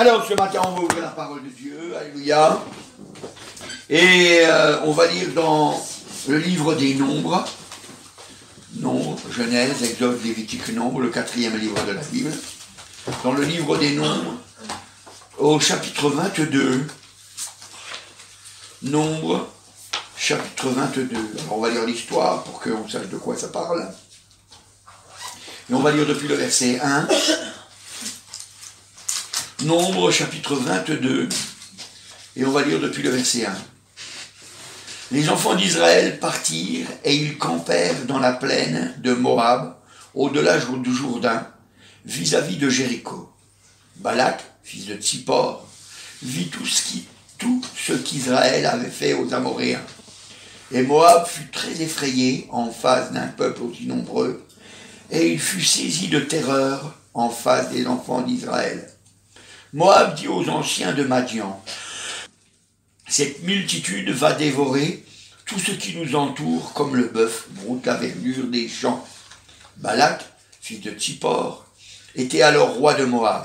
Alors ce matin on va ouvrir la parole de Dieu, alléluia, et on va lire dans le livre des Nombres, Genèse, Exode, Lévitique, Nombre, le 4e livre de la Bible, dans le livre des Nombres, au chapitre 22, Nombre, chapitre 22. Alors on va lire l'histoire pour qu'on sache de quoi ça parle, et on va lire depuis le verset 1, Nombre, chapitre 22, et on va lire depuis le verset 1. Les enfants d'Israël partirent et ils campèrent dans la plaine de Moab, au-delà du Jourdain, vis-à-vis de Jéricho. Balak, fils de Tsippor, vit tout ce qu'Israël avait fait aux Amoréens. Et Moab fut très effrayé en face d'un peuple aussi nombreux, et il fut saisi de terreur en face des enfants d'Israël. Moab dit aux anciens de Madian, « Cette multitude va dévorer tout ce qui nous entoure comme le bœuf broute la verdure des champs. » Balak, fils de Tsippor, était alors roi de Moab.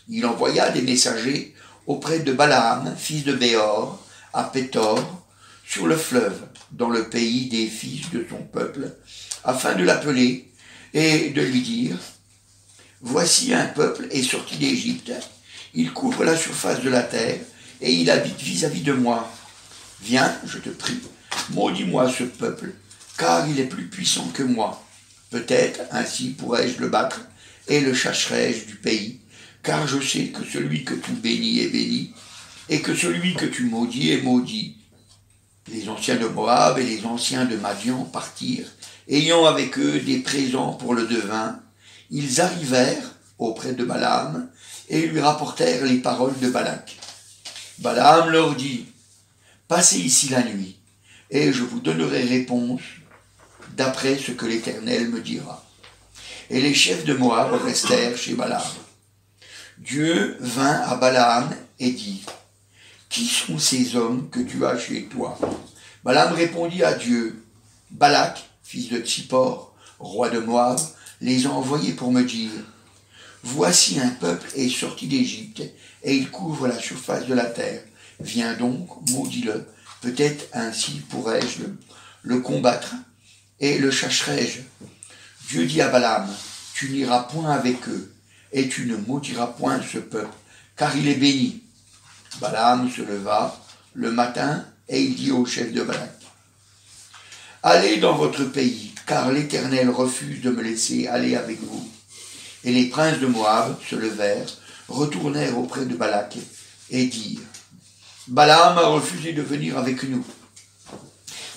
Il envoya des messagers auprès de Balaam, fils de Béor, à Pétor, sur le fleuve, dans le pays des fils de son peuple, afin de l'appeler et de lui dire, « Voici un peuple est sorti d'Égypte. Il couvre la surface de la terre, et il habite vis-à-vis de moi. Viens, je te prie, maudis-moi ce peuple, car il est plus puissant que moi. Peut-être ainsi pourrais-je le battre, et le chasserai-je du pays, car je sais que celui que tu bénis est béni, et que celui que tu maudis est maudit. » Les anciens de Moab et les anciens de Madian partirent, ayant avec eux des présents pour le devin. Ils arrivèrent auprès de Balaam, et lui rapportèrent les paroles de Balak. Balaam leur dit, « Passez ici la nuit, et je vous donnerai réponse d'après ce que l'Éternel me dira. » Et les chefs de Moab restèrent chez Balaam. Dieu vint à Balaam et dit, « Qui sont ces hommes que tu as chez toi ?» Balaam répondit à Dieu, « Balak, fils de Tsippor, roi de Moab, les a envoyés pour me dire, « Voici un peuple est sorti d'Égypte, et il couvre la surface de la terre. Viens donc, maudis-le, peut-être ainsi pourrais-je le combattre, et le chasserai-je. » Dieu dit à Balaam, « Tu n'iras point avec eux, et tu ne maudiras point ce peuple, car il est béni. » Balaam se leva le matin, et il dit au chef de Balak, « Allez dans votre pays, car l'Éternel refuse de me laisser aller avec vous. » Et les princes de Moab se levèrent, retournèrent auprès de Balak et dirent, « Balaam a refusé de venir avec nous. »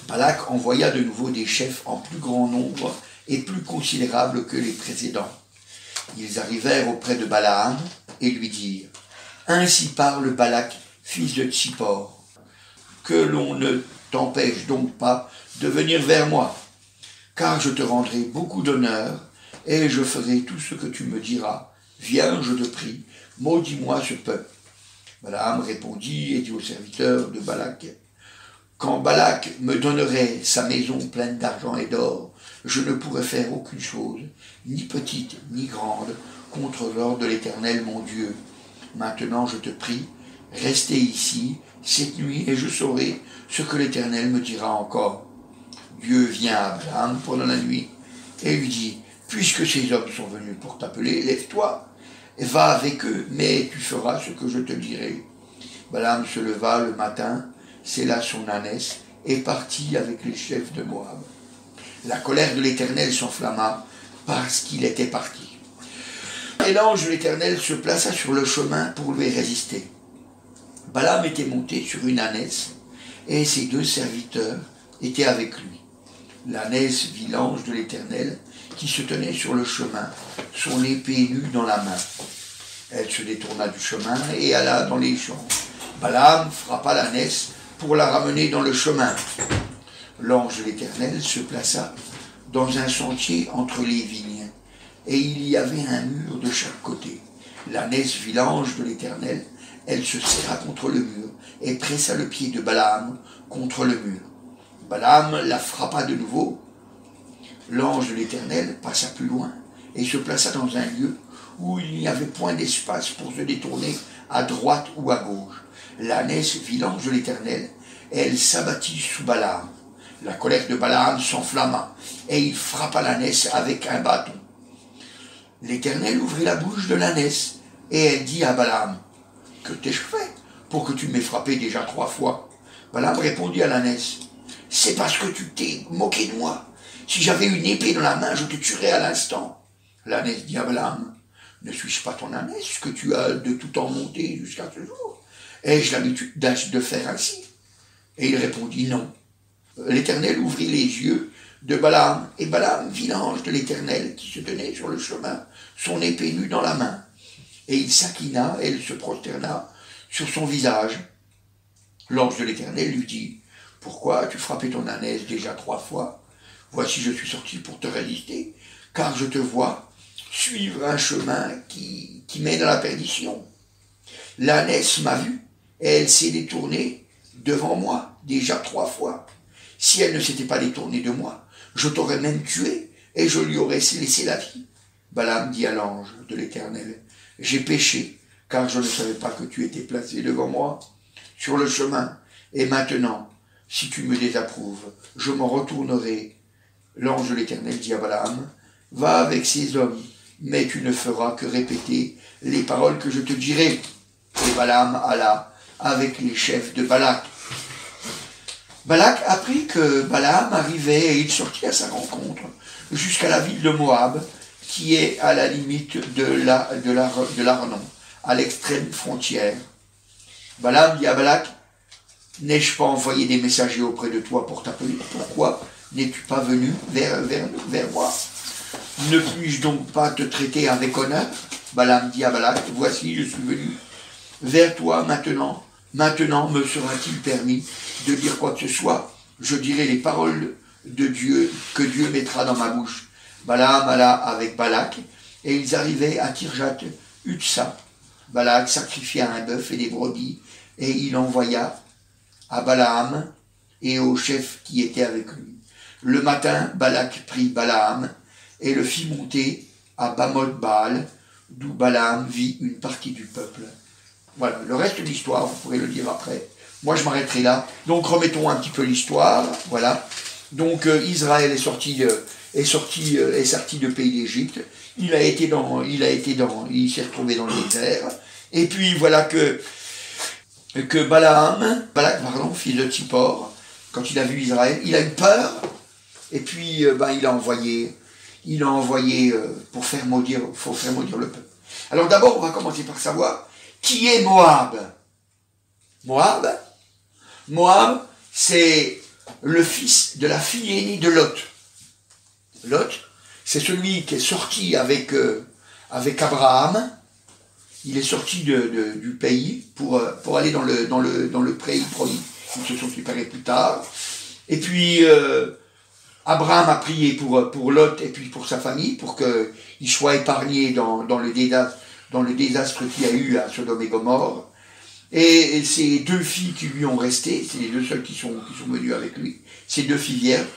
Balak envoya de nouveau des chefs en plus grand nombre et plus considérables que les précédents. Ils arrivèrent auprès de Balaam et lui dirent, « Ainsi parle Balak, fils de Tsippor, que l'on ne t'empêche donc pas de venir vers moi, car je te rendrai beaucoup d'honneur, et je ferai tout ce que tu me diras. Viens, je te prie, maudis-moi ce peuple. » Balaam répondit et dit aux serviteurs de Balak, « Quand Balak me donnerait sa maison pleine d'argent et d'or, je ne pourrais faire aucune chose, ni petite ni grande, contre l'ordre de l'Éternel mon Dieu. Maintenant je te prie, restez ici cette nuit, et je saurai ce que l'Éternel me dira encore. » Dieu vient à Balaam pendant la nuit, et lui dit, « Puisque ces hommes sont venus pour t'appeler, lève-toi, et va avec eux, mais tu feras ce que je te dirai. » Balaam se leva le matin, sella son ânesse, et partit avec les chefs de Moab. La colère de l'Éternel s'enflamma, parce qu'il était parti. Et l'ange de l'Éternel se plaça sur le chemin pour lui résister. Balaam était monté sur une ânesse, et ses 2 serviteurs étaient avec lui. L'ânesse vit l'ange de l'Éternel, qui se tenait sur le chemin, son épée nue dans la main. Elle se détourna du chemin et alla dans les champs. Balaam frappa l'ânesse pour la ramener dans le chemin. L'ange de l'Éternel se plaça dans un sentier entre les vignes, et il y avait un mur de chaque côté. L'ânesse vit l'ange de l'Éternel, elle se serra contre le mur et pressa le pied de Balaam contre le mur. Balaam la frappa de nouveau. L'ange de l'Éternel passa plus loin et se plaça dans un lieu où il n'y avait point d'espace pour se détourner à droite ou à gauche. L'ânesse vit l'ange de l'Éternel, et elle s'abattit sous Balaam. La colère de Balaam s'enflamma, et il frappa l'ânesse avec un bâton. L'Éternel ouvrit la bouche de l'ânesse, et elle dit à Balaam, « Que t'ai-je fait pour que tu m'aies frappé déjà 3 fois ?» Balaam répondit à l'ânesse, « C'est parce que tu t'es moqué de moi. Si j'avais une épée dans la main, je te tuerais à l'instant. » L'ânesse dit à Balaam, « Ne suis-je pas ton ânesse que tu as de tout temps monté jusqu'à ce jour? Ai-je l'habitude de faire ainsi ?» Et il répondit, « Non. » L'Éternel ouvrit les yeux de Balaam, et Balaam vit l'ange de l'Éternel qui se tenait sur le chemin, son épée nue dans la main. Et il s'inclina, et il se prosterna sur son visage. L'ange de l'Éternel lui dit, « Pourquoi as-tu frappé ton ânesse déjà 3 fois? Voici, je suis sorti pour te résister, car je te vois suivre un chemin qui mène à la perdition. L'ânesse m'a vu, et elle s'est détournée devant moi déjà 3 fois. Si elle ne s'était pas détournée de moi, je t'aurais même tué, et je lui aurais laissé la vie. » Balaam dit à l'ange de l'Éternel, « J'ai péché, car je ne savais pas que tu étais placé devant moi sur le chemin. Et maintenant, si tu me désapprouves, je m'en retournerai. » L'ange de l'Éternel dit à Balaam, « Va avec ces hommes, mais tu ne feras que répéter les paroles que je te dirai. » Et Balaam alla avec les chefs de Balak. Balak apprit que Balaam arrivait et il sortit à sa rencontre jusqu'à la ville de Moab, qui est à la limite de l'Arnon, à l'extrême frontière. Balaam dit à Balak, « N'ai-je pas envoyé des messagers auprès de toi pour t'appeler? Pourquoi n'es-tu pas venu vers moi? Ne puis-je donc pas te traiter avec honneur? » Balaam dit à Balak, « Voici, je suis venu vers toi maintenant. Maintenant me sera-t-il permis de dire quoi que ce soit? Je dirai les paroles de Dieu que Dieu mettra dans ma bouche. » Balaam alla avec Balak, et ils arrivaient à Kirjat-Utsa. Balak sacrifia un bœuf et des brebis, et il envoya à Balaam et aux chefs qui étaient avec lui. Le matin, Balak prit Balaam et le fit monter à Bamoth-Baal, d'où Balaam vit une partie du peuple. Voilà, le reste de l'histoire, vous pourrez le lire après. Moi, je m'arrêterai là. Donc, remettons un petit peu l'histoire. Voilà. Donc, Israël est sorti de pays d'Égypte. Il s'est retrouvé dans le désert. Et puis, voilà que Balak, fils de Tsippor, quand il a vu Israël, il a eu peur. Et puis, il a envoyé pour faire maudire le peuple. Alors, d'abord, on va commencer par savoir qui est Moab. Moab, c'est le fils de la fille aînée de Lot. Lot, c'est celui qui est sorti avec Abraham. Il est sorti du pays pour aller dans le pays promis. Ils se sont séparés plus tard. Et puis, Abraham a prié pour Lot et puis pour sa famille, pour qu'il soit épargné dans le désastre qu'il y a eu à Sodome et Gomorrhe. Et ces 2 filles qui lui ont resté, c'est les 2 seules qui sont venues avec lui, ces 2 filles vierges,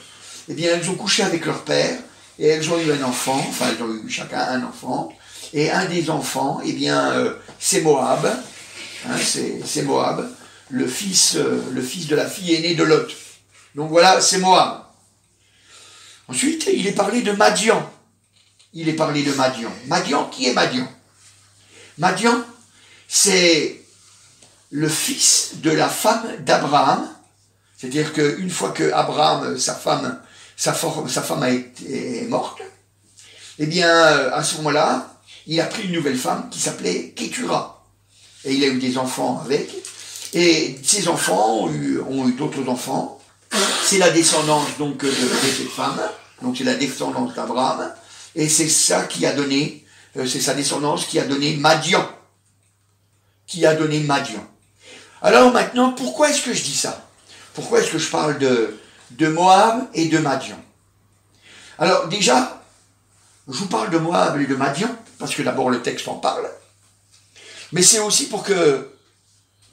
eh bien, elles ont couché avec leur père, et elles ont eu un enfant, enfin, elles ont eu chacun un enfant, et un des enfants, eh bien, c'est Moab, hein, c'est Moab, le fils de la fille aînée de Lot. Donc voilà, c'est Moab. Ensuite, il est parlé de Madian. Madian, qui est Madian? Madian, c'est le fils de la femme d'Abraham. C'est-à-dire qu'une fois que Abraham, sa femme est morte, eh bien, à ce moment-là, il a pris une nouvelle femme qui s'appelait Kétura. Et il a eu des enfants avec. Et ces enfants ont eu d'autres enfants. C'est la descendance donc de cette femme. Donc c'est la descendance d'Abraham. Et c'est ça qui a donné, c'est sa descendance qui a donné Madian. Alors maintenant, pourquoi est-ce que je dis ça? Pourquoi est-ce que je parle de Moab et de Madian? Alors déjà, je vous parle de Moab et de Madian, parce que d'abord le texte en parle, mais c'est aussi pour que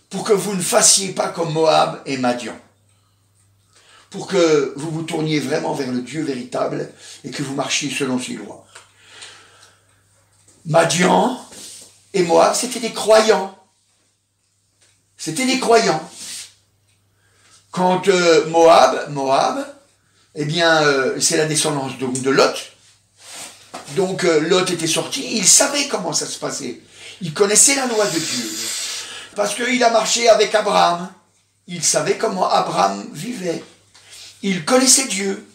vous ne fassiez pas comme Moab et Madian, pour que vous vous tourniez vraiment vers le Dieu véritable et que vous marchiez selon ses lois. Madian et Moab, c'était des croyants. C'était des croyants. Quant Moab, eh bien, c'est la descendance donc de Lot. Donc Lot était sorti, il savait comment ça se passait. Il connaissait la loi de Dieu. Parce qu'il a marché avec Abraham. Il savait comment Abraham vivait. Il connaissait Dieu.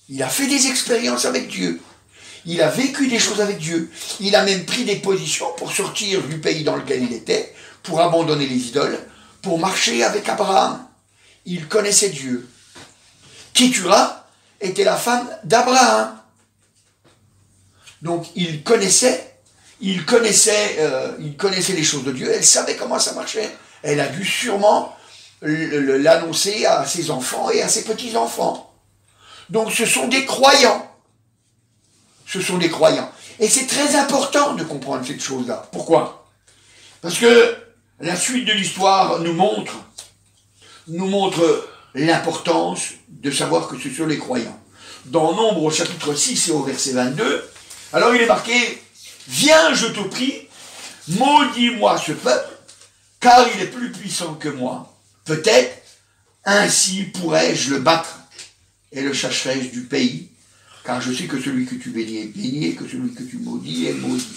Il a fait des expériences avec Dieu. Il a vécu des choses avec Dieu. Il a même pris des positions pour sortir du pays dans lequel il était, pour abandonner les idoles, pour marcher avec Abraham. Il connaissait Dieu. Kétura était la femme d'Abraham. Donc il connaissait les choses de Dieu. Elle savait comment ça marchait. Elle a dû sûrement l'annoncer à ses enfants et à ses petits-enfants. Donc ce sont des croyants. Ce sont des croyants. Et c'est très important de comprendre cette chose-là. Pourquoi? Parce que la suite de l'histoire nous montre l'importance de savoir que ce sont les croyants. Dans Nombre au chapitre 6 et au verset 22, alors il est marqué « Viens, je te prie, maudis-moi ce peuple, car il est plus puissant que moi. Peut-être ainsi pourrais-je le battre et le chasserai-je du pays, car je sais que celui que tu bénis est béni et que celui que tu maudis est maudit. »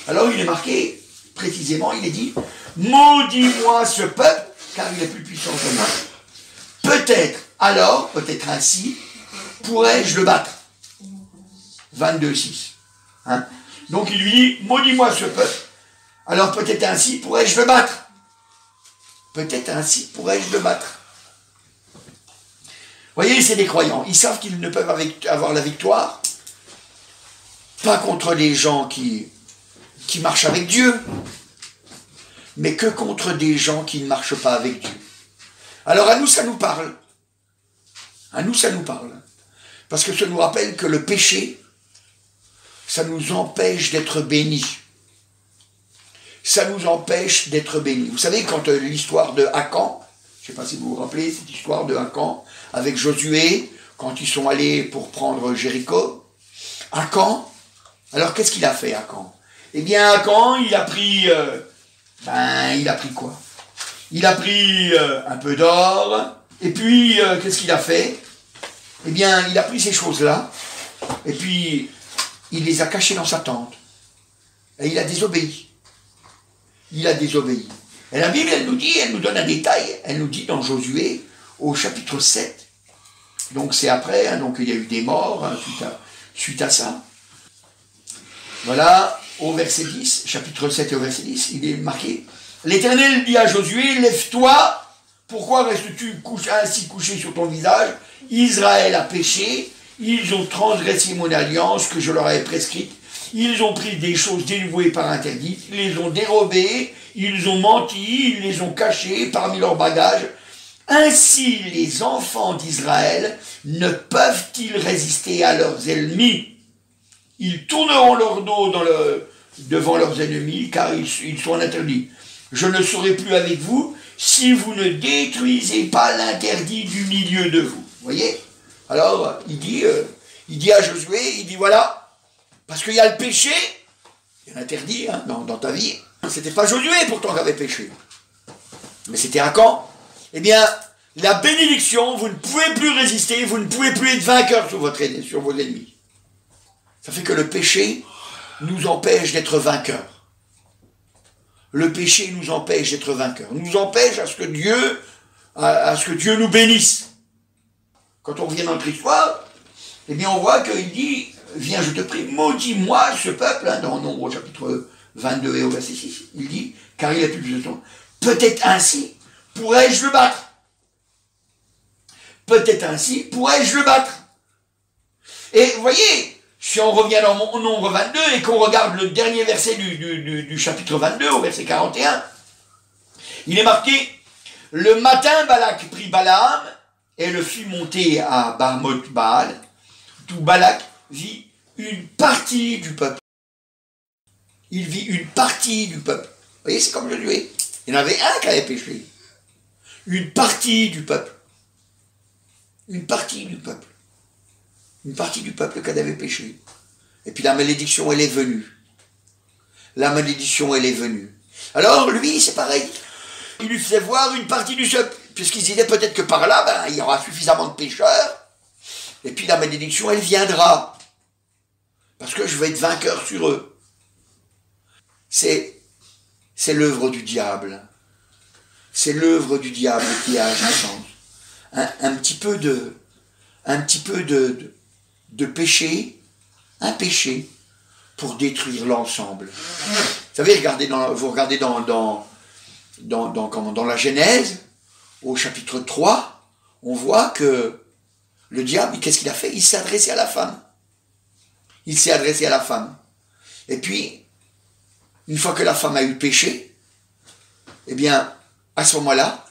Alors il est marqué, précisément, il est dit « Maudis-moi ce peuple, car il est plus puissant que moi. Peut-être alors, peut-être ainsi, pourrais-je le battre. » 22,6. Hein? Donc il lui dit, maudis-moi ce peuple. Alors peut-être ainsi pourrais-je le battre. Peut-être ainsi pourrais-je le battre. Vous voyez, c'est des croyants. Ils savent qu'ils ne peuvent avoir la victoire, pas contre les gens qui marchent avec Dieu, mais que contre des gens qui ne marchent pas avec Dieu. Alors à nous, ça nous parle. À nous, ça nous parle. Parce que ça nous rappelle que le péché, ça nous empêche d'être bénis. Ça nous empêche d'être bénis. Vous savez, quand l'histoire de Akan, je ne sais pas si vous vous rappelez, cette histoire de Akan, avec Josué, quand ils sont allés pour prendre Jéricho, Akan, alors qu'est-ce qu'il a fait, Akan? Eh bien, Akan, il a pris quoi? Il a pris un peu d'or, et puis, qu'est-ce qu'il a fait? Eh bien, il a pris ces choses-là, et puis, il les a cachées dans sa tente. Et il a désobéi. Il a désobéi. Et la Bible, elle nous donne un détail, elle nous dit dans Josué, au chapitre 7, donc c'est après, hein, donc il y a eu des morts hein, suite à ça. Voilà, au verset 10, chapitre 7 et au verset 10, il est marqué, « L'Éternel dit à Josué, lève-toi, pourquoi restes-tu ainsi couché sur ton visage? Israël a péché, ils ont transgressé mon alliance que je leur avais prescrite, ils ont pris des choses dévouées par interdit, ils les ont dérobées, ils ont menti, ils les ont cachées parmi leurs bagages. Ainsi les enfants d'Israël ne peuvent-ils résister à leurs ennemis? Ils tourneront leur dos devant leurs ennemis, car ils sont interdits. Je ne serai plus avec vous si vous ne détruisez pas l'interdit du milieu de vous. Vous voyez? Alors, il dit à Josué, il dit voilà, parce qu'il y a le péché, il y a l'interdit hein, dans ta vie. C'était pas Josué pourtant qui avait péché, mais c'était Akan. Eh bien, la bénédiction, vous ne pouvez plus résister, vous ne pouvez plus être vainqueur sur vos ennemis. Ça fait que le péché nous empêche d'être vainqueurs. Le péché nous empêche d'être vainqueurs. Nous empêche à ce que Dieu nous bénisse. Quand on revient dans notre histoire, eh bien on voit qu'il dit, viens je te prie, maudis-moi ce peuple, hein, dans Nombre au chapitre 22 et au verset 6, il dit, car il a plus de temps. Peut-être ainsi pourrais-je le battre. Peut-être ainsi pourrais-je le battre. Et vous voyez, si on revient dans Nombre 22 et qu'on regarde le dernier verset du chapitre 22 au verset 41, il est marqué, le matin Balak prit Balaam et le fit monter à Barmoth Baal, d'où Balak vit une partie du peuple. Il vit une partie du peuple. Vous voyez, c'est comme Josué. Il y en avait un qui avait péché. Une partie du peuple. Une partie du peuple. Une partie du peuple qui avait péché. Et puis la malédiction, elle est venue. la malédiction, elle est venue. Alors, lui, c'est pareil. Il lui faisait voir une partie du peuple, puisqu'il disait peut-être que par là, il y aura suffisamment de pécheurs, et puis la malédiction, elle viendra. Parce que je vais être vainqueur sur eux. C'est l'œuvre du diable. C'est l'œuvre du diable qui a agissant. Un petit peu de péché, un péché, pour détruire l'ensemble. Vous savez, vous regardez dans la Genèse, au chapitre 3, on voit que le diable, qu'est-ce qu'il a fait? Il s'est adressé à la femme. Il s'est adressé à la femme. Et puis, une fois que la femme a eu péché, eh bien, à ce moment-là,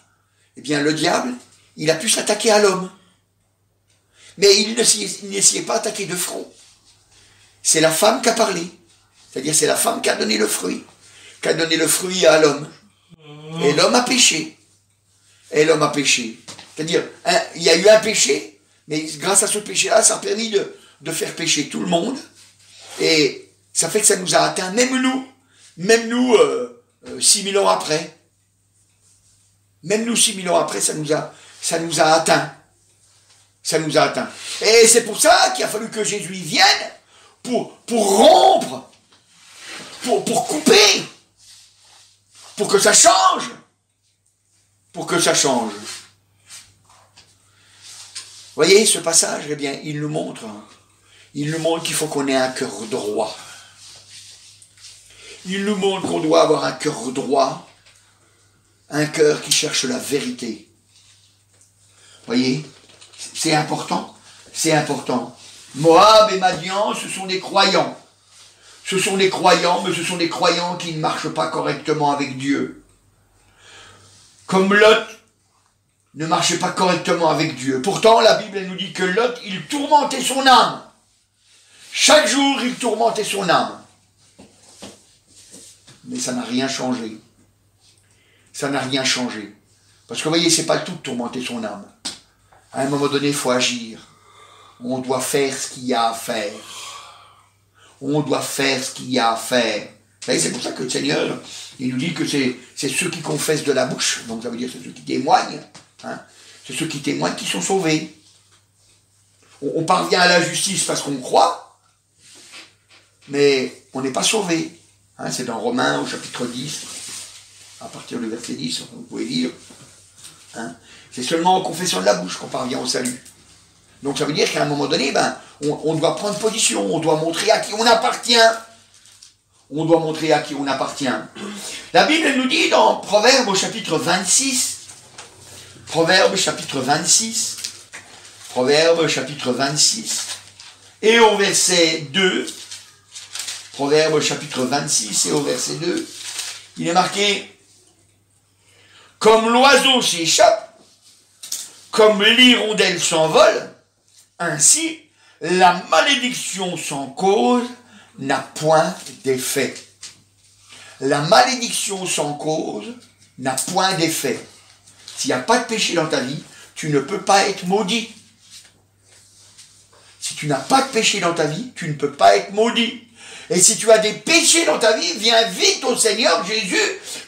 eh bien, le diable, il a pu s'attaquer à l'homme. Mais il ne s'y est pas attaqué de front. C'est la femme qui a parlé. C'est-à-dire, c'est la femme qui a donné le fruit. Qui a donné le fruit à l'homme. Et l'homme a péché. Et l'homme a péché. C'est-à-dire, il y a eu un péché, mais grâce à ce péché-là, ça a permis de faire pécher tout le monde. Et ça fait que ça nous a atteint, même nous, 6000 ans après. Même nous, 6000 ans après, ça nous a atteint. Ça nous a atteint. Et c'est pour ça qu'il a fallu que Jésus vienne pour rompre, pour couper, pour que ça change. Pour que ça change. Vous voyez, ce passage, eh bien, il nous montre qu'il faut qu'on ait un cœur droit. Il nous montre qu'on doit avoir un cœur droit, un cœur qui cherche la vérité. Vous voyez, c'est important, c'est important. Moab et Madian, ce sont des croyants. Ce sont des croyants, mais ce sont des croyants qui ne marchent pas correctement avec Dieu. Comme Lot ne marchait pas correctement avec Dieu. Pourtant, la Bible elle nous dit que Lot, il tourmentait son âme. Chaque jour, il tourmentait son âme. Mais ça n'a rien changé. Ça n'a rien changé. Parce que vous voyez, c'est pas le tout de tourmenter son âme. À un moment donné, il faut agir. On doit faire ce qu'il y a à faire. On doit faire ce qu'il y a à faire. Vous savez, c'est pour ça que le Seigneur, il nous dit que c'est ceux qui confessent de la bouche, donc ça veut dire c'est ceux qui témoignent, hein, c'est ceux qui témoignent qui sont sauvés. On parvient à la justice parce qu'on croit, mais on n'est pas sauvé. Hein, c'est dans Romains au chapitre 10, à partir du verset 10, vous pouvez lire. Hein, c'est seulement en confession de la bouche qu'on parvient au salut. Donc ça veut dire qu'à un moment donné, on doit prendre position, on doit montrer à qui on appartient. On doit montrer à qui on appartient. La Bible nous dit dans Proverbe au chapitre 26, Proverbe chapitre 26, Proverbe chapitre 26, et au verset 2, Proverbe chapitre 26 et au verset 2, il est marqué « Comme l'oiseau s'échappe, comme l'hirondelle s'envole, ainsi la malédiction sans cause n'a point d'effet. » La malédiction sans cause n'a point d'effet. S'il n'y a pas de péché dans ta vie, tu ne peux pas être maudit. Si tu n'as pas de péché dans ta vie, tu ne peux pas être maudit. Et si tu as des péchés dans ta vie, viens vite au Seigneur Jésus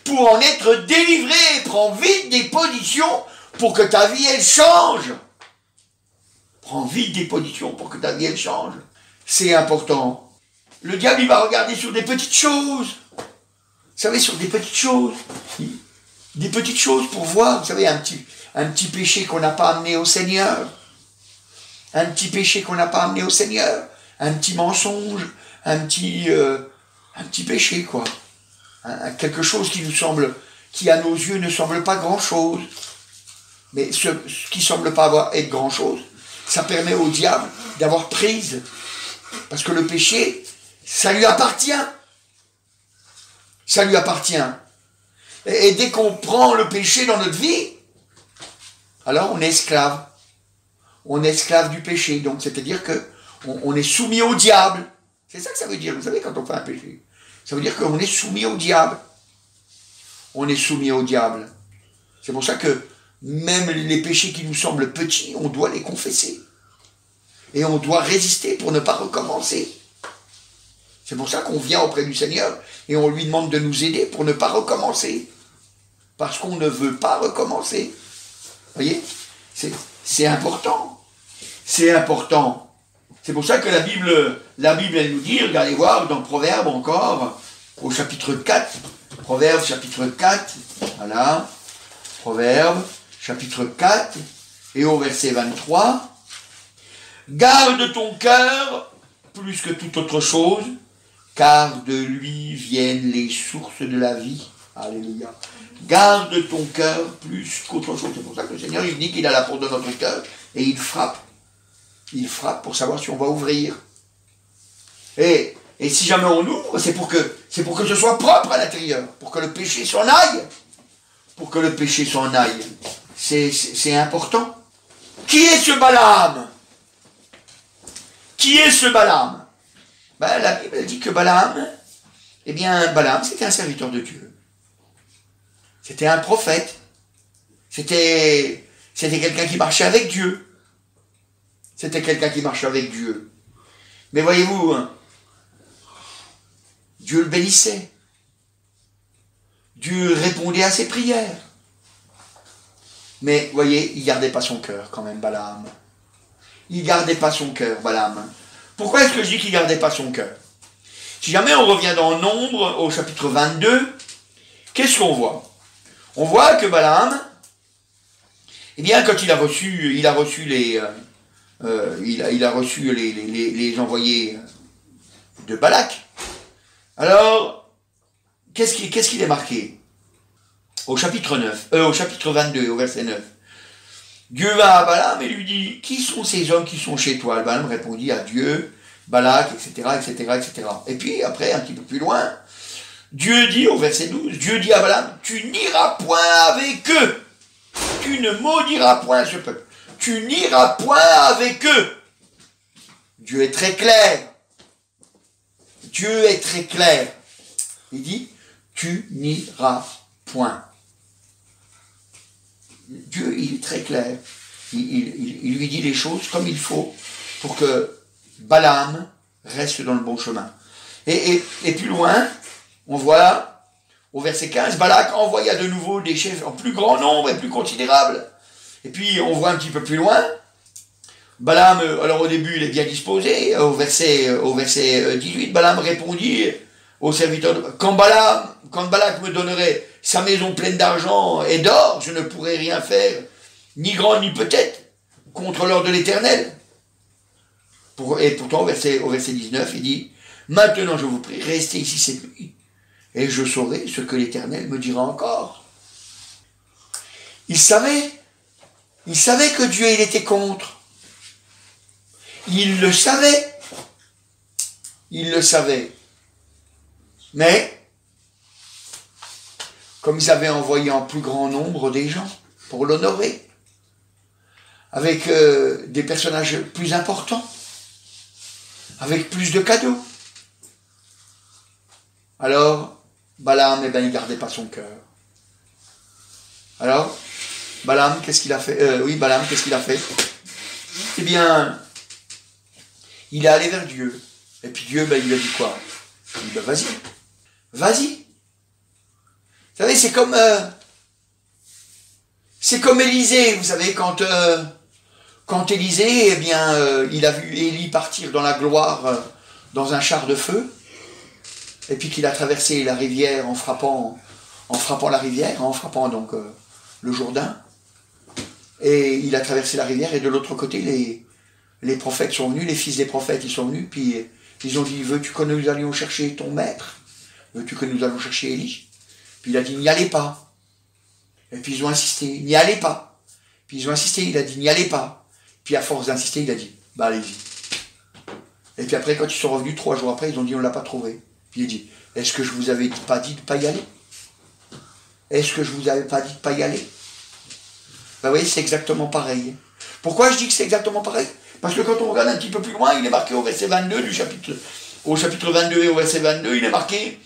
pour en être délivré. Prends vite des positions pour que ta vie, elle change. Prends vite des positions pour que ta vie, elle change. C'est important. Le diable, il va regarder sur des petites choses. Vous savez, sur des petites choses. Des petites choses pour voir, vous savez, un petit péché qu'on n'a pas amené au Seigneur. Un petit péché qu'on n'a pas amené au Seigneur. Un petit mensonge. Un petit péché, quoi. Quelque chose qui à nos yeux ne semble pas grand-chose. Mais ce qui ne semble pas être grand-chose, ça permet au diable d'avoir prise. Parce que le péché, ça lui appartient. Ça lui appartient. Et dès qu'on prend le péché dans notre vie, alors on est esclave. On est esclave du péché. Donc c'est-à-dire qu'on est soumis au diable. C'est ça que ça veut dire, vous savez, quand on fait un péché. Ça veut dire qu'on est soumis au diable. On est soumis au diable. C'est pour ça que même les péchés qui nous semblent petits, on doit les confesser. Et on doit résister pour ne pas recommencer. C'est pour ça qu'on vient auprès du Seigneur et on lui demande de nous aider pour ne pas recommencer. Parce qu'on ne veut pas recommencer. Vous voyez? C'est important. C'est important. C'est pour ça que la Bible, elle nous dit, regardez voir, dans Proverbe encore, au chapitre 4, Proverbe chapitre 4, voilà, Proverbe chapitre 4, et au verset 23, garde ton cœur plus que toute autre chose, car de lui viennent les sources de la vie. Alléluia. Garde ton cœur plus qu'autre chose. C'est pour ça que le Seigneur, il dit qu'il a la porte de notre cœur, et il frappe. Il frappe pour savoir si on va ouvrir. Et si jamais on ouvre, c'est pour que ce soit propre à l'intérieur, pour que le péché s'en aille. Pour que le péché s'en aille. C'est important. Qui est ce Balaam? Qui est ce Balaam? Ben, la Bible dit que Balaam, Balaam, c'était un serviteur de Dieu. C'était un prophète. C'était quelqu'un qui marchait avec Dieu. C'était quelqu'un qui marchait avec Dieu. Mais voyez-vous, Dieu le bénissait. Dieu répondait à ses prières. Mais, voyez, il ne gardait pas son cœur quand même, Balaam. Il ne gardait pas son cœur, Balaam. Pourquoi est-ce que je dis qu'il ne gardait pas son cœur? Si jamais on revient dans Nombre, au chapitre 22, qu'est-ce qu'on voit? On voit que Balaam, quand il a reçu les envoyés de Balak, alors, qu'est-ce qu'il est marqué? Au chapitre 22, au verset 9. Dieu va à Balaam et lui dit, qui sont ces hommes qui sont chez toi? Balaam répondit à Dieu, Balak, etc., etc., etc. Et puis, après, un petit peu plus loin, Dieu dit, au verset 12, Dieu dit à Balaam, tu n'iras point avec eux. Tu ne maudiras point ce peuple. Tu n'iras point avec eux. Dieu est très clair. Dieu est très clair. Il dit, tu n'iras point. Dieu, il est très clair. Il lui dit les choses comme il faut pour que Balaam reste dans le bon chemin. Et plus loin, on voit au verset 15, Balak envoya de nouveau des chefs en plus grand nombre et plus considérable. Et puis on voit un petit peu plus loin, Balaam, alors au début il est bien disposé, au verset 18, Balaam répondit au serviteur, quand Balak me donnerait sa maison pleine d'argent et d'or, je ne pourrais rien faire, ni grand ni peut-être, contre l'ordre de l'Éternel. Et pourtant au verset 19, il dit, maintenant je vous prie, restez ici cette nuit, et je saurai ce que l'Éternel me dira encore. Il savait que Dieu, il était contre. Il le savait. Mais, comme ils avaient envoyé en plus grand nombre des gens pour l'honorer, avec des personnages plus importants, avec plus de cadeaux, alors, Balaam, il ne gardait pas son cœur. Alors, Balaam, qu'est-ce qu'il a fait? Balaam, qu'est-ce qu'il a fait? Eh bien, il est allé vers Dieu. Et puis Dieu, il lui a dit quoi? Il dit, vas-y. Vas-y. Vous savez, c'est comme Élisée, vous savez, quand Élisée, il a vu Élie partir dans la gloire, dans un char de feu, et puis qu'il a traversé la rivière en frappant la rivière, en frappant donc le Jourdain, et il a traversé la rivière, et de l'autre côté, les prophètes sont venus, les fils des prophètes, ils sont venus, puis ils ont dit, veux-tu que nous allions chercher ton maître? Veux-tu que nous allions chercher Élie? Puis il a dit, n'y allez pas. Et puis ils ont insisté, n'y allez pas. Puis ils ont insisté, il a dit, n'y allez pas. Puis à force d'insister, il a dit, allez-y. Et puis après, quand ils sont revenus 3 jours après, ils ont dit, on ne l'a pas trouvé. Puis il a dit, est-ce que je vous avais pas dit de ne pas y aller? Est-ce que je vous avais pas dit de ne pas y aller? Vous voyez, c'est exactement pareil. Pourquoi je dis que c'est exactement pareil? Parce que quand on regarde un petit peu plus loin, il est marqué au verset 22 au chapitre 22 et au verset 22, il est marqué,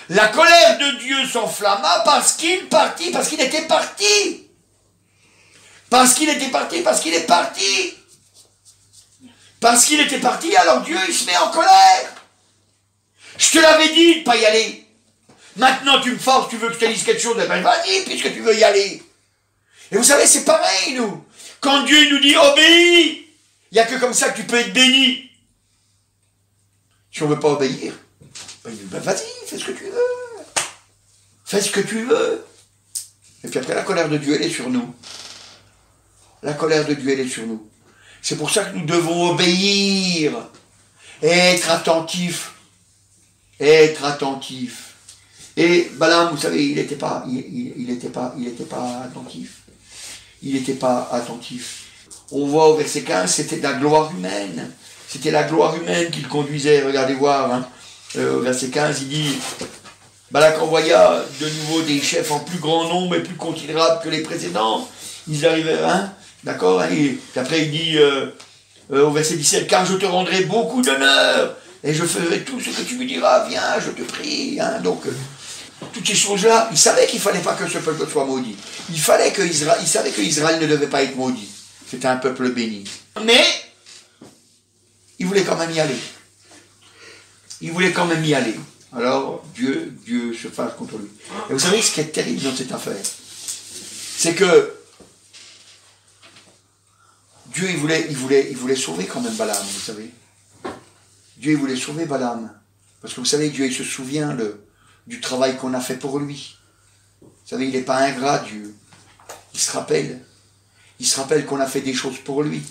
la colère de Dieu s'enflamma parce qu'il était parti. Parce qu'il est parti, alors Dieu, il se met en colère. Je te l'avais dit de ne pas y aller. Maintenant tu me forces, tu veux que je te dise quelque chose, ben vas-y, puisque tu veux y aller. Et vous savez, c'est pareil, nous. Quand Dieu nous dit obéis, il n'y a que comme ça que tu peux être béni. Si on ne veut pas obéir, ben vas-y, fais ce que tu veux. Fais ce que tu veux. Et puis après, la colère de Dieu, elle est sur nous. La colère de Dieu, elle est sur nous. C'est pour ça que nous devons obéir. Être attentifs. Être attentifs. Et Balaam, vous savez, il n'était pas attentif. Il n'était pas attentif. On voit au verset 15, c'était de la gloire humaine. C'était la gloire humaine qui le conduisait. Regardez voir, hein. Au verset 15, il dit, Balak envoya de nouveau des chefs en plus grand nombre et plus considérables que les précédents. Ils arrivaient, hein, d'accord, hein, et après il dit, au verset 17, car je te rendrai beaucoup d'honneur et je ferai tout ce que tu me diras, viens, je te prie, hein. Donc, toutes ces choses-là, il savait qu'il ne fallait pas que ce peuple soit maudit. Il savait qu'Israël ne devait pas être maudit. C'était un peuple béni. Mais, il voulait quand même y aller. Il voulait quand même y aller. Alors, Dieu se fâche contre lui. Et vous savez ce qui est terrible dans cette affaire? C'est que Dieu, il voulait sauver quand même Balaam, vous savez. Dieu, il voulait sauver Balaam. Parce que vous savez, Dieu, il se souvient du travail qu'on a fait pour lui. Vous savez, il n'est pas ingrat, Dieu. Il se rappelle. Il se rappelle qu'on a fait des choses pour lui.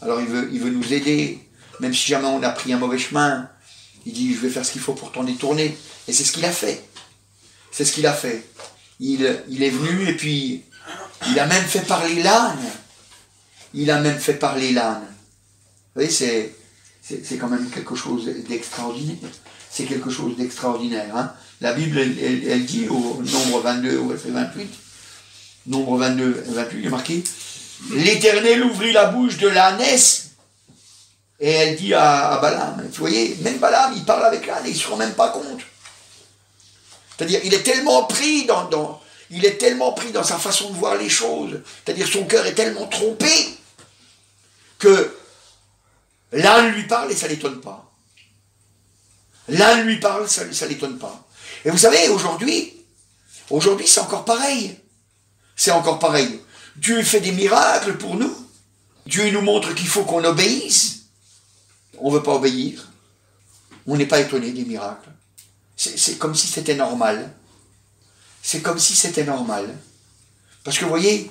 Alors il veut nous aider. Même si jamais on a pris un mauvais chemin, il dit, je vais faire ce qu'il faut pour t'en détourner. Et c'est ce qu'il a fait. C'est ce qu'il a fait. Il est venu et puis il a même fait parler l'âne. Il a même fait parler l'âne. Vous voyez, c'est quand même quelque chose d'extraordinaire. C'est quelque chose d'extraordinaire. Hein. La Bible, elle dit au nombre 22, au verset 28, nombre 22, 28, il est marqué, l'Éternel ouvrit la bouche de l'ânesse et elle dit à Balaam, vous voyez, même Balaam, il parle avec l'âne et il ne se rend même pas compte. C'est-à-dire, il est tellement pris dans sa façon de voir les choses, c'est-à-dire son cœur est tellement trompé que l'âne lui parle et ça ne l'étonne pas. L'âne lui parle, ça ne l'étonne pas. Et vous savez, aujourd'hui, c'est encore pareil. C'est encore pareil. Dieu fait des miracles pour nous. Dieu nous montre qu'il faut qu'on obéisse. On ne veut pas obéir. On n'est pas étonné des miracles. C'est comme si c'était normal. C'est comme si c'était normal. Parce que vous voyez,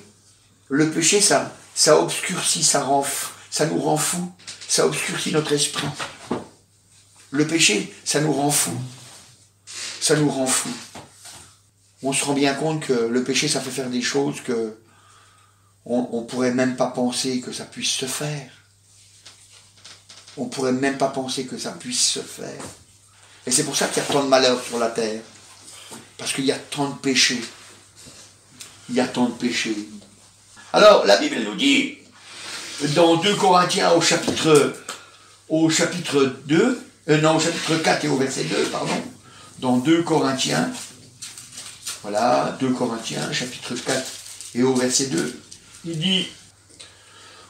le péché, ça obscurcit, ça nous rend fous. Ça obscurcit notre esprit. Le péché, ça nous rend fous. Ça nous rend fous. On se rend bien compte que le péché, ça fait faire des choses que on ne pourrait même pas penser que ça puisse se faire. On ne pourrait même pas penser que ça puisse se faire. Et c'est pour ça qu'il y a tant de malheurs sur la terre. Parce qu'il y a tant de péchés. Il y a tant de péchés. Alors, la Bible nous dit, dans 2 Corinthiens au chapitre 4 et au verset 2, pardon, dans 2 Corinthiens, voilà, 2 Corinthiens, chapitre 4 et au verset 2, il dit,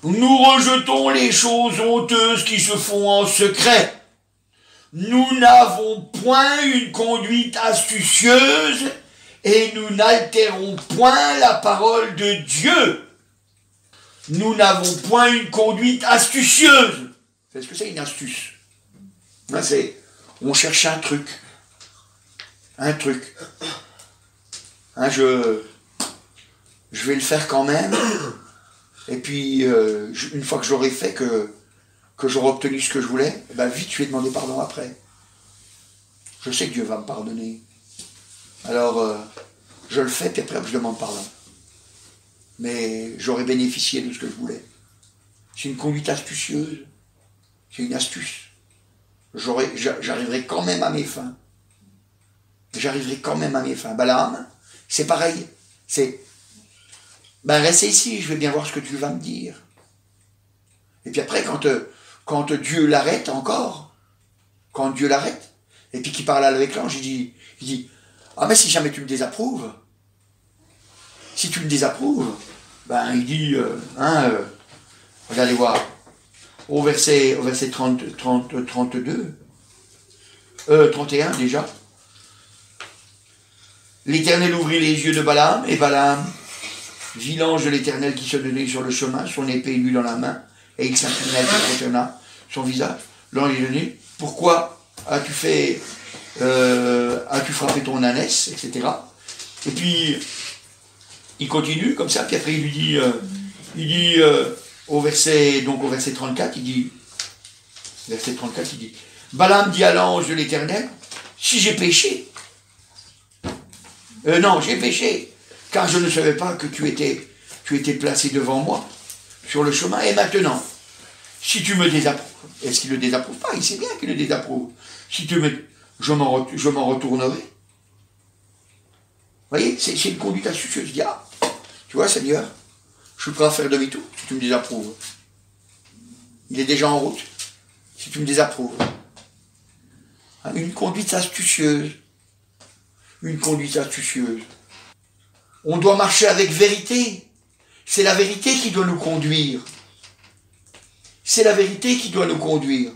nous rejetons les choses honteuses qui se font en secret. Nous n'avons point une conduite astucieuse et nous n'altérons point la parole de Dieu. Nous n'avons point une conduite astucieuse. Qu'est-ce que c'est une astuce? Ben c'est, on cherche un truc. Un truc. Hein, je vais le faire quand même. Et puis, une fois que j'aurai fait, que j'aurai obtenu ce que je voulais, ben vite, je vais demander pardon après. Je sais que Dieu va me pardonner. Alors, je le fais, puis après, je demande pardon. Mais j'aurais bénéficié de ce que je voulais. C'est une conduite astucieuse. C'est une astuce. J'arriverai quand même à mes fins. J'arriverai quand même à mes fins. Balaam, c'est pareil. C'est, ben reste ici, je vais bien voir ce que tu vas me dire. Et puis après, quand Dieu l'arrête encore, quand Dieu l'arrête, et puis qu'il parle avec l'ange, il dit, ah mais si jamais tu me désapprouves, si tu me désapprouves, ben il dit, regardez voir, au verset 32, 31 déjà. L'Éternel ouvrit les yeux de Balaam, et Balaam vit l'ange de l'Éternel qui se tenait sur le chemin, son épée lui dans la main, et il s'inclina et se prosterna son visage. L'ange lui dit, pourquoi as-tu frappé ton ânesse, etc. Et puis, il continue comme ça, puis après il lui dit, au verset 34, verset 34, il dit, Balaam dit à l'ange de l'Éternel, si j'ai péché, non, j'ai péché, car je ne savais pas que tu étais placé devant moi, sur le chemin, et maintenant, si tu me désapprouves, est-ce qu'il ne le désapprouve pas? Il sait bien qu'il le désapprouve. Si je m'en retournerai. Vous voyez, c'est une conduite astucieuse. Je dis, ah, tu vois, Seigneur, je suis prêt à faire demi-tour si tu me désapprouves. Il est déjà en route, si tu me désapprouves. Une conduite astucieuse. Une conduite astucieuse. On doit marcher avec vérité. C'est la vérité qui doit nous conduire. C'est la vérité qui doit nous conduire.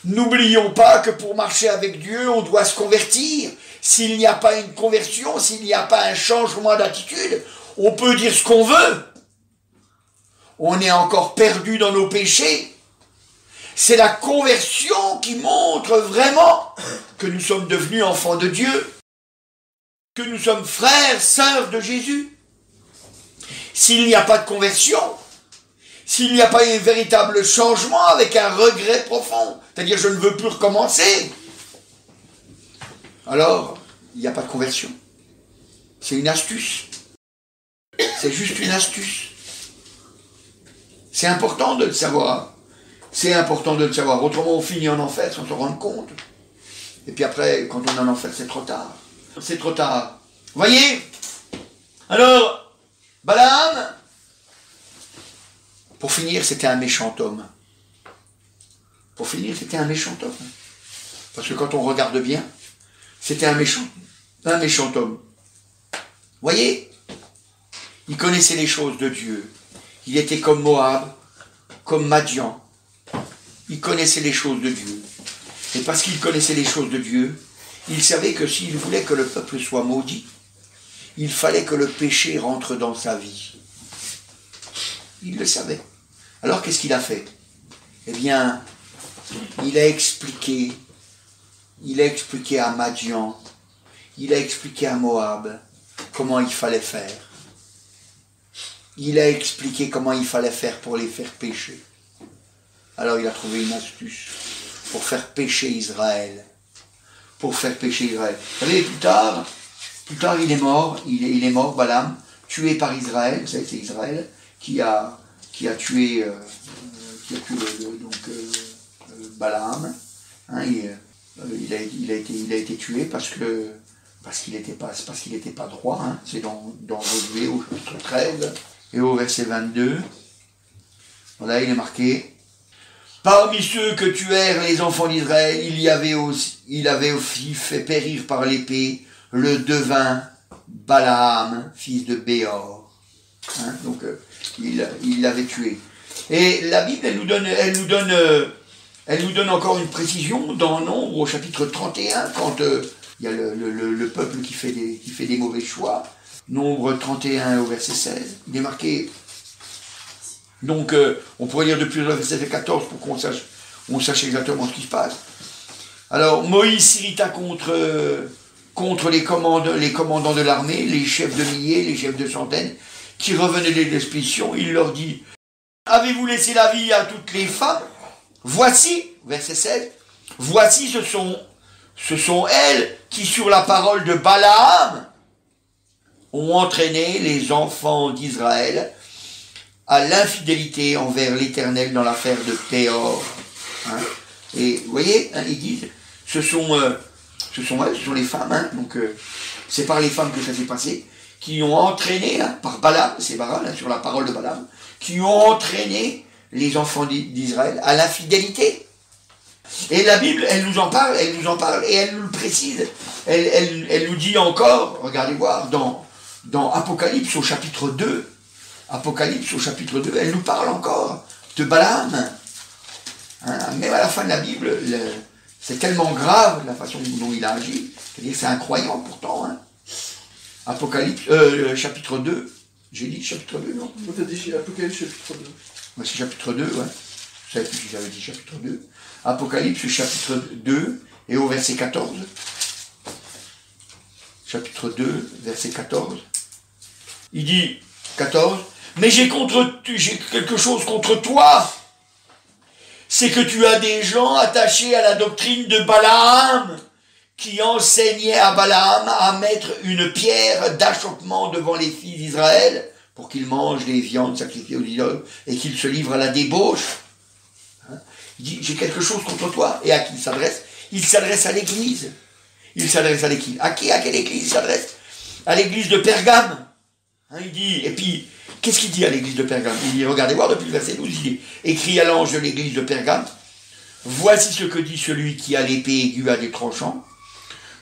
N'oublions pas que pour marcher avec Dieu, on doit se convertir. S'il n'y a pas une conversion, s'il n'y a pas un changement d'attitude, on peut dire ce qu'on veut. On est encore perdu dans nos péchés. C'est la conversion qui montre vraiment que nous sommes devenus enfants de Dieu, que nous sommes frères, sœurs de Jésus. S'il n'y a pas de conversion, s'il n'y a pas un véritable changement avec un regret profond, c'est-à-dire je ne veux plus recommencer, alors il n'y a pas de conversion. C'est une astuce. C'est juste une astuce. C'est important de le savoir. C'est important de le savoir. Autrement on finit en enfer sans se rendre compte. Et puis après, quand on est en enfer, c'est trop tard. C'est trop tard. Voyez? Alors, Balaam, pour finir, c'était un méchant homme. Pour finir, c'était un méchant homme. Parce que quand on regarde bien, c'était un méchant homme. Voyez? Il connaissait les choses de Dieu. Il était comme Moab, comme Madian. Il connaissait les choses de Dieu. Et parce qu'il connaissait les choses de Dieu, il savait que s'il voulait que le peuple soit maudit, il fallait que le péché rentre dans sa vie. Il le savait. Alors qu'est-ce qu'il a fait? Eh bien, il a expliqué à Madian, il a expliqué à Moab comment il fallait faire. Il a expliqué comment il fallait faire pour les faire pécher. Alors il a trouvé une astuce pour faire pécher Israël. Pour faire pécher Israël. Vous savez, plus tard il est mort, Balaam, tué par Israël. Vous savez, c'est Israël qui a tué Balaam. Hein, il a été tué parce qu'il n'était pas droit. Hein. C'est dans Josué au chapitre 13 et au verset 22. Voilà, il est marqué. Parmi ceux que tuèrent les enfants d'Israël, il avait aussi fait périr par l'épée le devin Balaam, fils de Béor. Hein, donc, il l'avait tué. Et la Bible, elle nous donne encore une précision dans Nombre au chapitre 31, quand il y a le peuple qui fait des mauvais choix. Nombre 31 au verset 16, il est marqué. Donc, on pourrait lire depuis le verset 14 pour qu'on sache exactement ce qui se passe. Alors, Moïse s'irrita contre les commandants de l'armée, les chefs de milliers, les chefs de centaines, qui revenaient de l'expédition. Il leur dit, avez-vous laissé la vie à toutes les femmes? Voici, verset 16, voici ce sont elles qui, sur la parole de Balaam, ont entraîné les enfants d'Israël à l'infidélité envers l'Éternel dans l'affaire de Péor. Hein. Et vous voyez, hein, ils disent, ce sont les femmes, hein, donc c'est par les femmes que ça s'est passé, qui ont entraîné, hein, par Balaam, c'est Balaam, hein, sur la parole de Balaam, qui ont entraîné les enfants d'Israël à l'infidélité. Et la Bible, elle nous en parle, et elle nous le précise. Elle nous dit encore, regardez voir, dans Apocalypse au chapitre 2, elle nous parle encore de Balaam. Hein, même à la fin de la Bible, C'est tellement grave la façon dont il a agi, c'est-à-dire c'est incroyant pourtant. Hein. Apocalypse, chapitre 2, j'ai dit chapitre 2, non? Tu as dit Apocalypse chapitre 2. Ouais, c'est chapitre 2, ouais. Je ne savais plus si j'avais dit chapitre 2. Apocalypse chapitre 2 et au verset 14. Chapitre 2, verset 14. Il dit, 14, mais j'ai quelque chose contre toi. C'est que tu as des gens attachés à la doctrine de Balaam, qui enseignait à Balaam à mettre une pierre d'achoppement devant les fils d'Israël pour qu'ils mangent des viandes sacrifiées aux idoles et qu'ils se livrent à la débauche. Hein? Il dit, j'ai quelque chose contre toi. Et à qui il s'adresse? Il s'adresse à l'église. Il s'adresse à l'église. À qui? À quelle église il s'adresse? À l'église de Pergame. Hein, il dit, et puis, qu'est-ce qu'il dit à l'église de Pergame? Il dit, regardez voir depuis le verset 12, il dit, écrit à l'ange de l'église de Pergame, voici ce que dit celui qui a l'épée aiguë à des tranchants.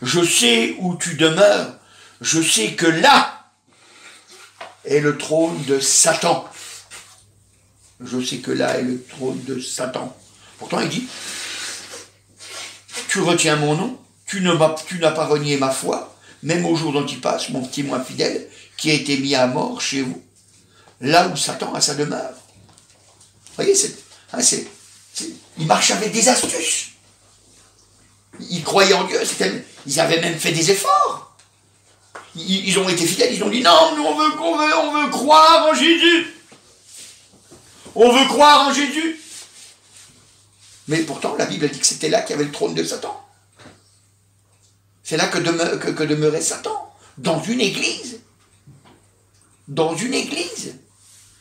Je sais où tu demeures, je sais que là est le trône de Satan. Je sais que là est le trône de Satan. Pourtant il dit, tu retiens mon nom, tu n'as pas renié ma foi, même au jour d'Antipas, mon témoin fidèle, qui a été mis à mort chez vous, là où Satan a sa demeure. Vous voyez, il marche avec des astuces. Ils croyaient en Dieu, ils avaient même fait des efforts. Ils ont été fidèles, ils ont dit non, nous on veut croire en Jésus. On veut croire en Jésus. Mais pourtant, la Bible dit que c'était là qu'il y avait le trône de Satan. C'est là que demeurait Satan. Dans une église. Dans une église.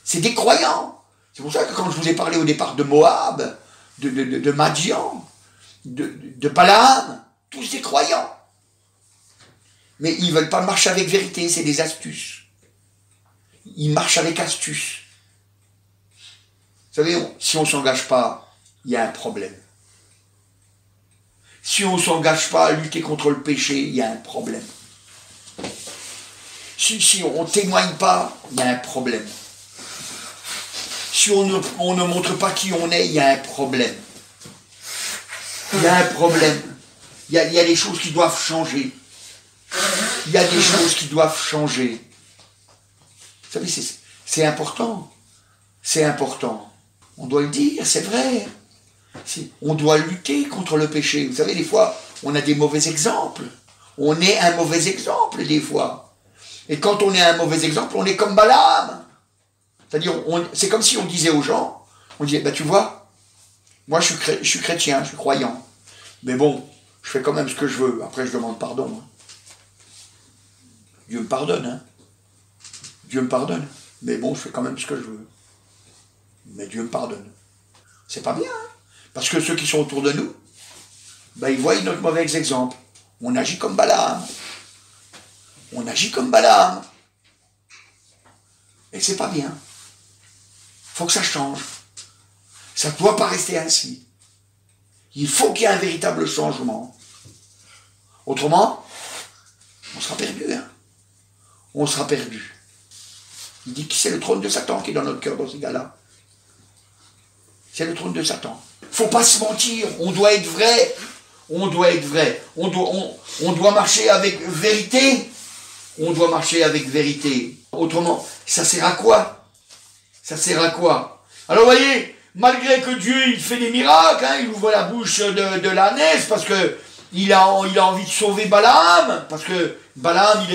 C'est des croyants. C'est pour ça que quand je vous ai parlé au départ de Moab, de Madian, de Balaam, tous des croyants. Mais ils ne veulent pas marcher avec vérité, c'est des astuces. Ils marchent avec astuce. Vous savez, si on ne s'engage pas, il y a un problème. Si on ne s'engage pas à lutter contre le péché, il y a un problème. Si on ne témoigne pas, il y a un problème. Si on ne montre pas qui on est, il y a un problème. Il y a un problème. Il y a des choses qui doivent changer. Il y a des choses qui doivent changer. Vous savez, c'est important. C'est important. On doit le dire, c'est vrai. On doit lutter contre le péché. Vous savez, des fois, on a des mauvais exemples. On est un mauvais exemple, des fois. Et quand on est un mauvais exemple, on est comme Balaam. C'est-à-dire, c'est comme si on disait aux gens, on disait, bah tu vois, moi je suis chrétien, je suis croyant. Mais bon, je fais quand même ce que je veux. Après, je demande pardon. Dieu me pardonne. Hein. Dieu me pardonne. Mais bon, je fais quand même ce que je veux. Mais Dieu me pardonne. C'est pas bien. Hein. Parce que ceux qui sont autour de nous, ben, ils voient notre mauvais exemple. On agit comme Balaam. On agit comme Balaam. Et c'est pas bien. Il faut que ça change. Ça ne doit pas rester ainsi. Il faut qu'il y ait un véritable changement. Autrement, on sera perdu. Hein. On sera perdu. Il dit que c'est le trône de Satan qui est dans notre cœur dans ces gars-là. C'est le trône de Satan. Il ne faut pas se mentir. On doit être vrai. On doit être vrai. On doit marcher avec vérité. On doit marcher avec vérité. Autrement, ça sert à quoi? Ça sert à quoi? Alors vous voyez, malgré que Dieu il fait des miracles, hein, il ouvre la bouche de l'ânesse parce que il a envie de sauver Balaam, parce que Balaam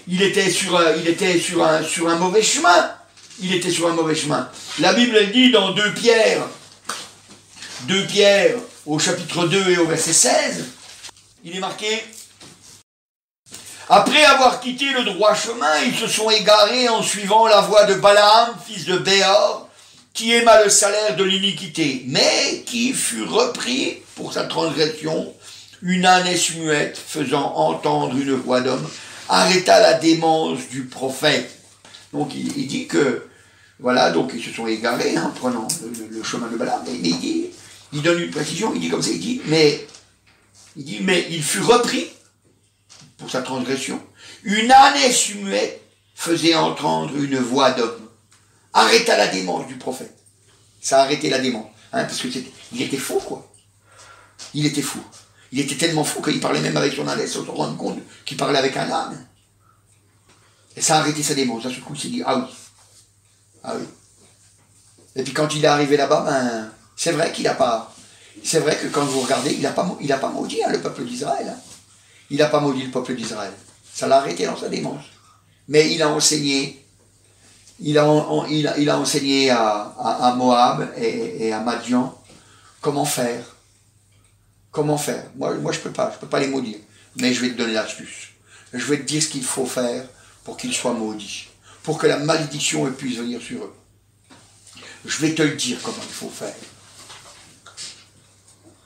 il était sur un mauvais chemin. Il était sur un mauvais chemin. La Bible elle dit dans 2 Pierre au chapitre 2 et au verset 16, il est marqué: après avoir quitté le droit chemin, ils se sont égarés en suivant la voie de Balaam, fils de Béor, qui aima le salaire de l'iniquité, mais qui fut repris pour sa transgression. Une ânesse muette, faisant entendre une voix d'homme, arrêta la démence du prophète. Donc il dit que, voilà, donc ils se sont égarés, en prenant le chemin de Balaam, mais il donne une précision, il dit comme ça, il dit, mais il fut repris pour sa transgression. Une ânesse muette faisait entendre une voix d'homme. Arrêta la démence du prophète. Ça a arrêté la démence. Hein, parce qu'il était faux, quoi. Il était fou. Il était tellement fou qu'il parlait même avec son ânesse sans se rendre compte qu'il parlait avec un âne. Et ça a arrêté sa démence. D'un seul coup, il s'est dit, ah oui. Ah oui. Et puis quand il est arrivé là-bas, ben, c'est vrai qu'il n'a pas... C'est vrai que quand vous regardez, il n'a pas maudit le peuple d'Israël. Hein. Il n'a pas maudit le peuple d'Israël. Ça l'a arrêté dans sa démence. Mais il a enseigné, il a enseigné à Moab et à Madian comment faire. Comment faire. Moi je peux pas les maudire. Mais je vais te donner l'astuce. Je vais te dire ce qu'il faut faire pour qu'ils soient maudits. Pour que la malédiction puisse venir sur eux. Je vais te le dire comment il faut faire.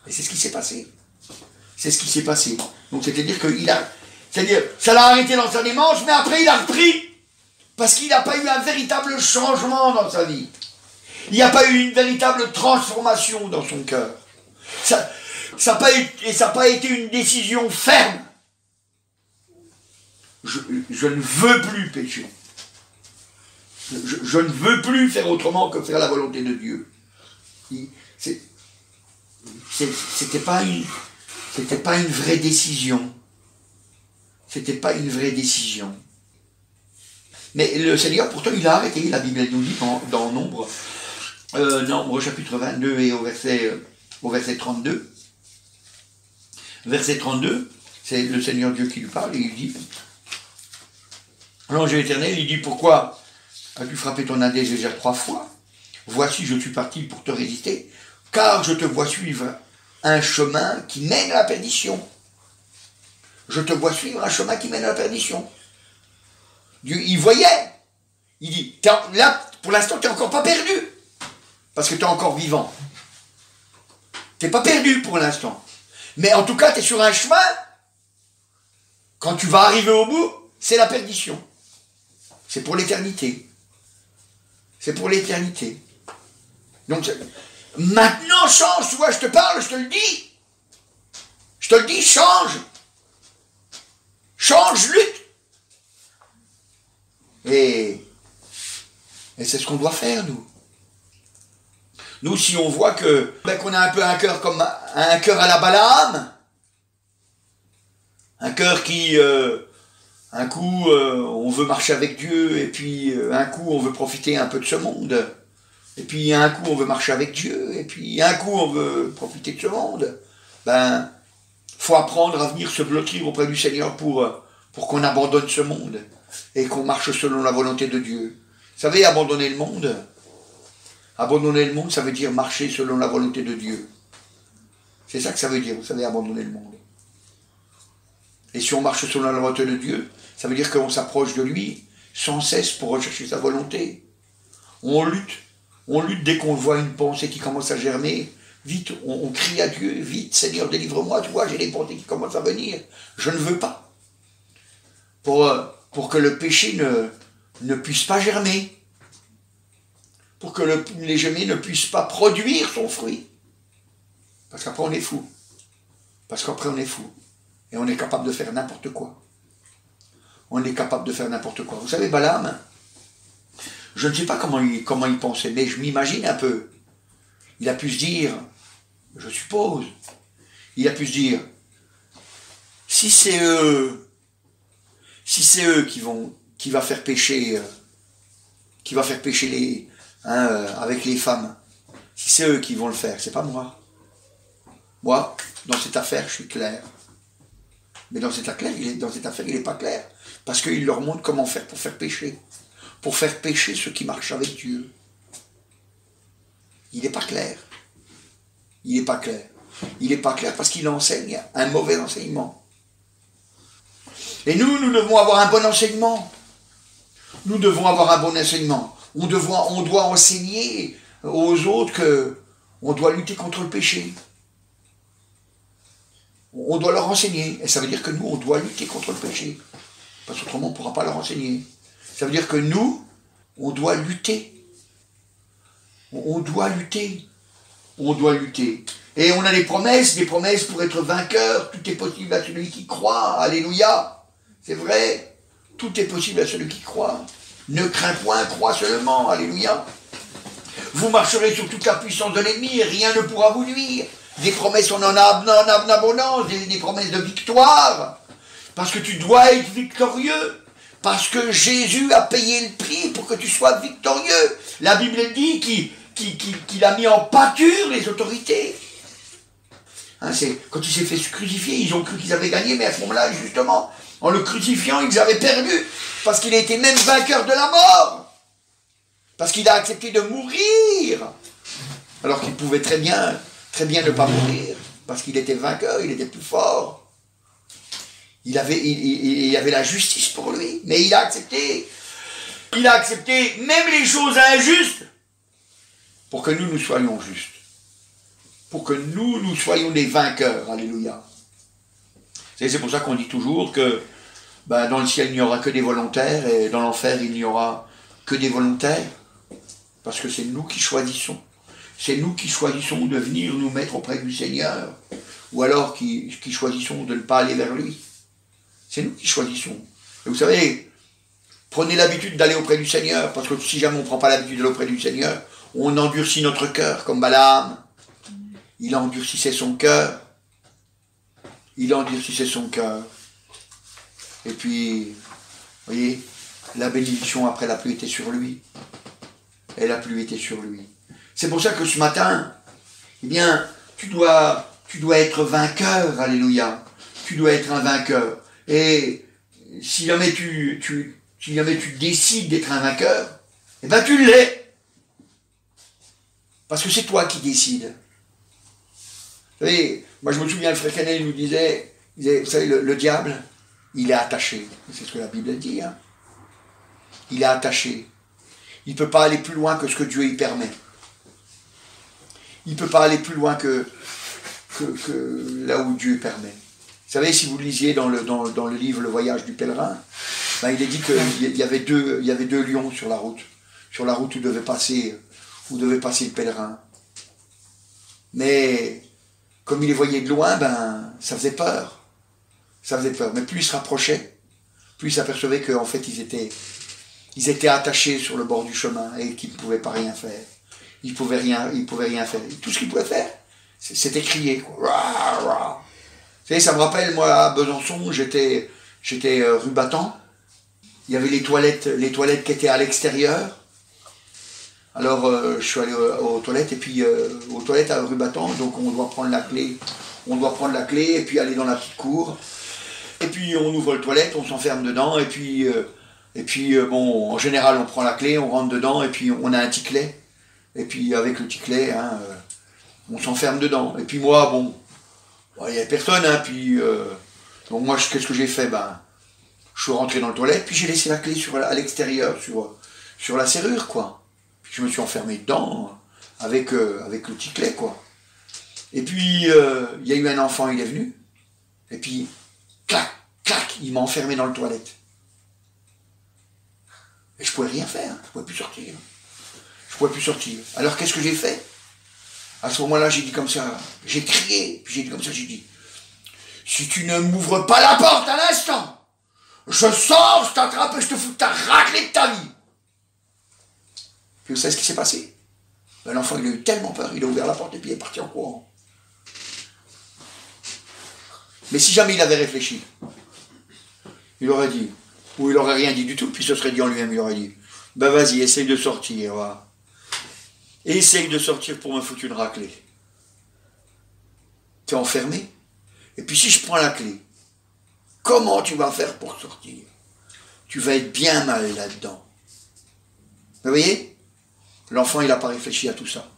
Et c'est ce qui s'est passé. C'est ce qui s'est passé. Donc c'est-à-dire ça l'a arrêté dans sa démence, mais après il a repris. Parce qu'il n'a pas eu un véritable changement dans sa vie. Il n'y a pas eu une véritable transformation dans son cœur. Ça n'a pas été une décision ferme. Je ne veux plus pécher. Je ne veux plus faire autrement que faire la volonté de Dieu. C'était pas une vraie décision. C'était pas une vraie décision. Mais le Seigneur, pourtant, il a arrêté. La Bible nous dit dans Nombre chapitre 22 et au verset 32. Verset 32, c'est le Seigneur Dieu qui lui parle et il dit, l'ange éternel, il dit, pourquoi as-tu frappé ton index déjà 3 fois? Voici, je suis parti pour te résister, car je te vois suivre un chemin qui mène à la perdition. Je te vois suivre un chemin qui mène à la perdition. Dieu, il voyait. Il dit, là, pour l'instant, tu n'es encore pas perdu. Parce que tu es encore vivant. Tu n'es pas perdu pour l'instant. Mais en tout cas, tu es sur un chemin. Quand tu vas arriver au bout, c'est la perdition. C'est pour l'éternité. C'est pour l'éternité. Donc, maintenant, change. Tu vois, je te parle, je te le dis. Je te le dis, change. Change, lutte. Et c'est ce qu'on doit faire, nous. Nous, si on voit qu'on a un peu un cœur comme un cœur à la Balaam, un cœur qui, un coup, on veut marcher avec Dieu, et puis un coup, on veut profiter un peu de ce monde, et puis un coup, on veut marcher avec Dieu, et puis un coup, on veut profiter de ce monde, ben, faut apprendre à venir se blottir auprès du Seigneur pour qu'on abandonne ce monde, et qu'on marche selon la volonté de Dieu. Vous savez, abandonner le monde, ça veut dire marcher selon la volonté de Dieu. C'est ça que ça veut dire, vous savez, abandonner le monde. Et si on marche selon la volonté de Dieu, ça veut dire qu'on s'approche de lui sans cesse pour rechercher sa volonté. On lutte dès qu'on voit une pensée qui commence à germer. Vite, on crie à Dieu, vite, Seigneur, délivre-moi, tu vois, j'ai des pensées qui commencent à venir. Je ne veux pas. Pour que le péché ne puisse pas germer. Pour que le péché ne puisse pas produire son fruit. Parce qu'après on est fou. Et on est capable de faire n'importe quoi. Vous savez, Balaam, je ne sais pas comment il pensait, mais je m'imagine un peu. Il a pu se dire, je suppose, si c'est eux qui va faire pécher avec les femmes, si c'est eux qui vont le faire, c'est pas moi. Moi, dans cette affaire, je suis clair. Mais dans cette affaire, il n'est pas clair. Parce qu'il leur montre comment faire pour faire pécher. Pour faire pécher ceux qui marchent avec Dieu. Il n'est pas clair. Il n'est pas clair parce qu'il enseigne un mauvais enseignement. Et nous devons avoir un bon enseignement. On doit enseigner aux autres qu'on doit lutter contre le péché. On doit leur enseigner. Et ça veut dire que nous, on doit lutter contre le péché. Parce qu'autrement, on ne pourra pas leur enseigner. Ça veut dire que nous, on doit lutter. On doit lutter. Et on a des promesses pour être vainqueur. Tout est possible à celui qui croit. Alléluia. C'est vrai. Tout est possible à celui qui croit. Ne crains point, crois seulement. Alléluia. Vous marcherez sur toute la puissance de l'ennemi et rien ne pourra vous nuire. Des promesses, on en a en abondance, des promesses de victoire. Parce que tu dois être victorieux. Parce que Jésus a payé le prix pour que tu sois victorieux. La Bible dit qu'il a mis en pâture les autorités. Hein, quand il s'est fait crucifier, ils ont cru qu'ils avaient gagné, mais à ce moment-là, justement, en le crucifiant, ils avaient perdu. Parce qu'il était même vainqueur de la mort. Parce qu'il a accepté de mourir. Alors qu'il pouvait très bien ne pas mourir. Parce qu'il était vainqueur, il était plus fort. Il avait la justice pour lui, mais il a accepté. Il a accepté même les choses injustes pour que nous soyons justes. Pour que nous soyons des vainqueurs. Alléluia. C'est pour ça qu'on dit toujours que dans le ciel, il n'y aura que des volontaires et dans l'enfer, il n'y aura que des volontaires. Parce que c'est nous qui choisissons. C'est nous qui choisissons de venir nous mettre auprès du Seigneur. Ou alors qui choisissons de ne pas aller vers lui. C'est nous qui choisissons. Et vous savez, prenez l'habitude d'aller auprès du Seigneur, parce que si jamais on ne prend pas l'habitude d'aller auprès du Seigneur, on endurcit notre cœur, comme Balaam. Il endurcissait son cœur. Il endurcissait son cœur. Et puis, vous voyez, la bénédiction après la pluie était sur lui. Et la pluie était sur lui. C'est pour ça que ce matin, eh bien, tu dois être vainqueur, alléluia. Tu dois être un vainqueur. Et si jamais tu décides d'être un vainqueur, eh bien tu l'es. Parce que c'est toi qui décides. Vous savez, moi je me souviens, le frère Canet nous disait, vous savez, le diable, il est attaché. C'est ce que la Bible dit. Hein. Il est attaché. Il ne peut pas aller plus loin que ce que Dieu y permet. Il ne peut pas aller plus loin que là où Dieu permet. Vous savez, si vous lisiez dans le livre Le Voyage du pèlerin, il est dit qu'il y avait deux lions sur la route où devait passer le pèlerin. Mais comme il les voyait de loin, ça faisait peur. Ça faisait peur. Mais plus il se rapprochait, plus il s'apercevait qu'en fait ils étaient attachés sur le bord du chemin et qu'ils ne pouvaient pas rien faire. Ils ne pouvaient rien faire. Et tout ce qu'ils pouvaient faire, c'était crier. Quoi. Rah, rah. Vous savez, ça me rappelle, moi, à Besançon, j'étais rue Battant. Il y avait les toilettes qui étaient à l'extérieur. Alors, je suis allé aux toilettes, et puis aux toilettes à rue Battant, donc on doit prendre la clé. On doit prendre la clé, et puis aller dans la petite cour. Et puis, on ouvre les toilettes, on s'enferme dedans, et puis, en général, on prend la clé, on rentre dedans, et puis on a un ticket. Et puis, avec le ticket, on s'enferme dedans. Et puis moi, il n'y avait personne, hein, puis donc moi, qu'est-ce que j'ai fait? Je suis rentré dans le toilette, puis j'ai laissé la clé à l'extérieur, sur la serrure, quoi. Puis je me suis enfermé dedans, avec le ticket, quoi. Et puis, il y a eu un enfant, il est venu, et puis, clac, clac, il m'a enfermé dans le toilette. Et je ne pouvais rien faire, je ne pouvais plus sortir. Je ne pouvais plus sortir. Alors, qu'est-ce que j'ai fait? À ce moment-là, j'ai dit comme ça, j'ai crié, puis j'ai dit comme ça, j'ai dit, si tu ne m'ouvres pas la porte à l'instant, je sors, je t'attrape et je te fous ta raclée de ta vie. Puis vous savez ce qui s'est passé? L'enfant, il a eu tellement peur, il a ouvert la porte et puis il est parti en courant. Mais si jamais il avait réfléchi, il aurait dit, ou il aurait rien dit du tout, puis ce serait dit en lui-même, il aurait dit, vas-y, essaye de sortir, va. Essaye de sortir pour me foutre une raclée. Tu es enfermé. Et puis si je prends la clé, comment tu vas faire pour sortir? Tu vas être bien mal là-dedans. Vous voyez? L'enfant, il n'a pas réfléchi à tout ça.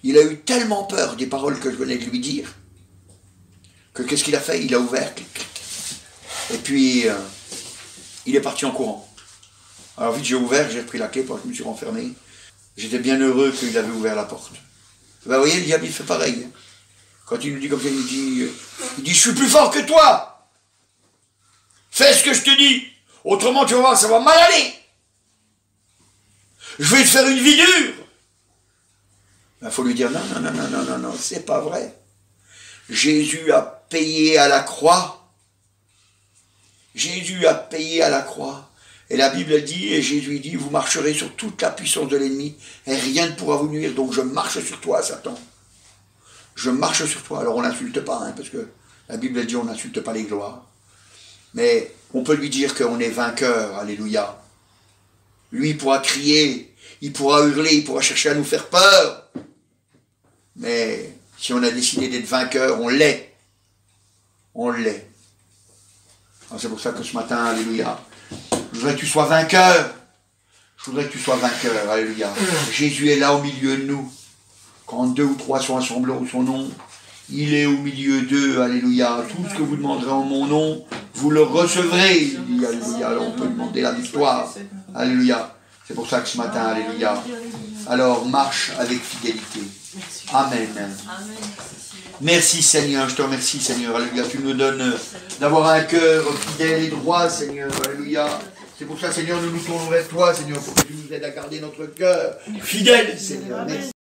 Il a eu tellement peur des paroles que je venais de lui dire, que qu'est-ce qu'il a fait? Il a ouvert, et puis il est parti en courant. Alors vite, j'ai ouvert, j'ai repris la clé, parce que je me suis renfermé. J'étais bien heureux qu'il avait ouvert la porte. Vous voyez, le diable, il fait pareil. Quand il nous dit comme ça, il dit, je suis plus fort que toi. Fais ce que je te dis. Autrement, tu vas voir, ça va mal aller. Je vais te faire une vie dure. Il faut lui dire, non, c'est pas vrai. Jésus a payé à la croix. Jésus a payé à la croix. Et la Bible dit, et Jésus dit, vous marcherez sur toute la puissance de l'ennemi, et rien ne pourra vous nuire, donc je marche sur toi, Satan. Je marche sur toi. Alors on n'insulte pas, hein, parce que la Bible dit on n'insulte pas les gloires. Mais on peut lui dire qu'on est vainqueur, alléluia. Lui, il pourra crier, il pourra hurler, il pourra chercher à nous faire peur. Mais si on a décidé d'être vainqueur, on l'est. On l'est. C'est pour ça que ce matin, alléluia, je voudrais que tu sois vainqueur. Je voudrais que tu sois vainqueur, alléluia. Jésus est là au milieu de nous. Quand 2 ou 3 sont assemblés en son nom, il est au milieu d'eux, alléluia. Tout ce que vous demanderez en mon nom, vous le recevrez, il dit, alléluia. Alors on peut demander la victoire, alléluia. C'est pour ça que ce matin, alléluia. Alors marche avec fidélité. Amen. Merci Seigneur, je te remercie Seigneur, alléluia. Tu nous donnes d'avoir un cœur fidèle et droit, Seigneur, alléluia. C'est pour ça, Seigneur, nous nous tournons vers toi, Seigneur, pour que tu nous aides à garder notre cœur fidèle, Seigneur. Merci.